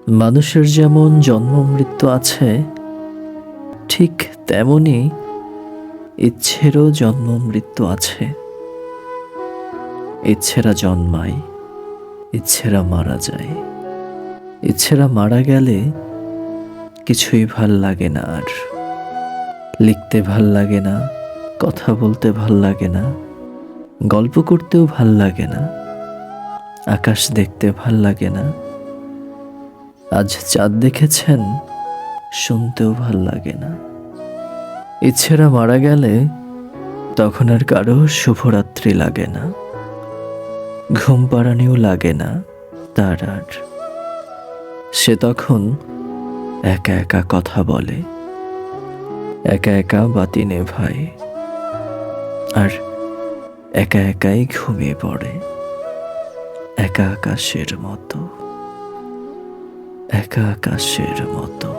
মানুষের যেমন জন্ম মৃত্যু আছে, ঠিক তেমনি ইচ্ছেরও জন্ম মৃত্যু আছে। ইচ্ছেরা জন্মায়, ইচ্ছেরা মারা যায়। ইচ্ছেরা মারা গেলে কিছুই ভাল লাগে না আর। লিখতে ভাল লাগে না, কথা বলতে ভাল লাগে না, গল্প করতেও ভাল লাগে না, আকাশ দেখতে ভাল লাগে না। আজ চাঁদ দেখেছেন, শুনতেও ভাল লাগে না। ইচ্ছেরা মারা গেলে তখন আর কারো শুভরাত্রি লাগে না, ঘুম পাড়ানিও লাগে না তার আর। সে তখন একা একা কথা বলে, একা একা বাতি নেভায়, আর একা একাই ঘুমিয়ে পড়ে, একা আকাশের মতো, একা আকাশের মতো।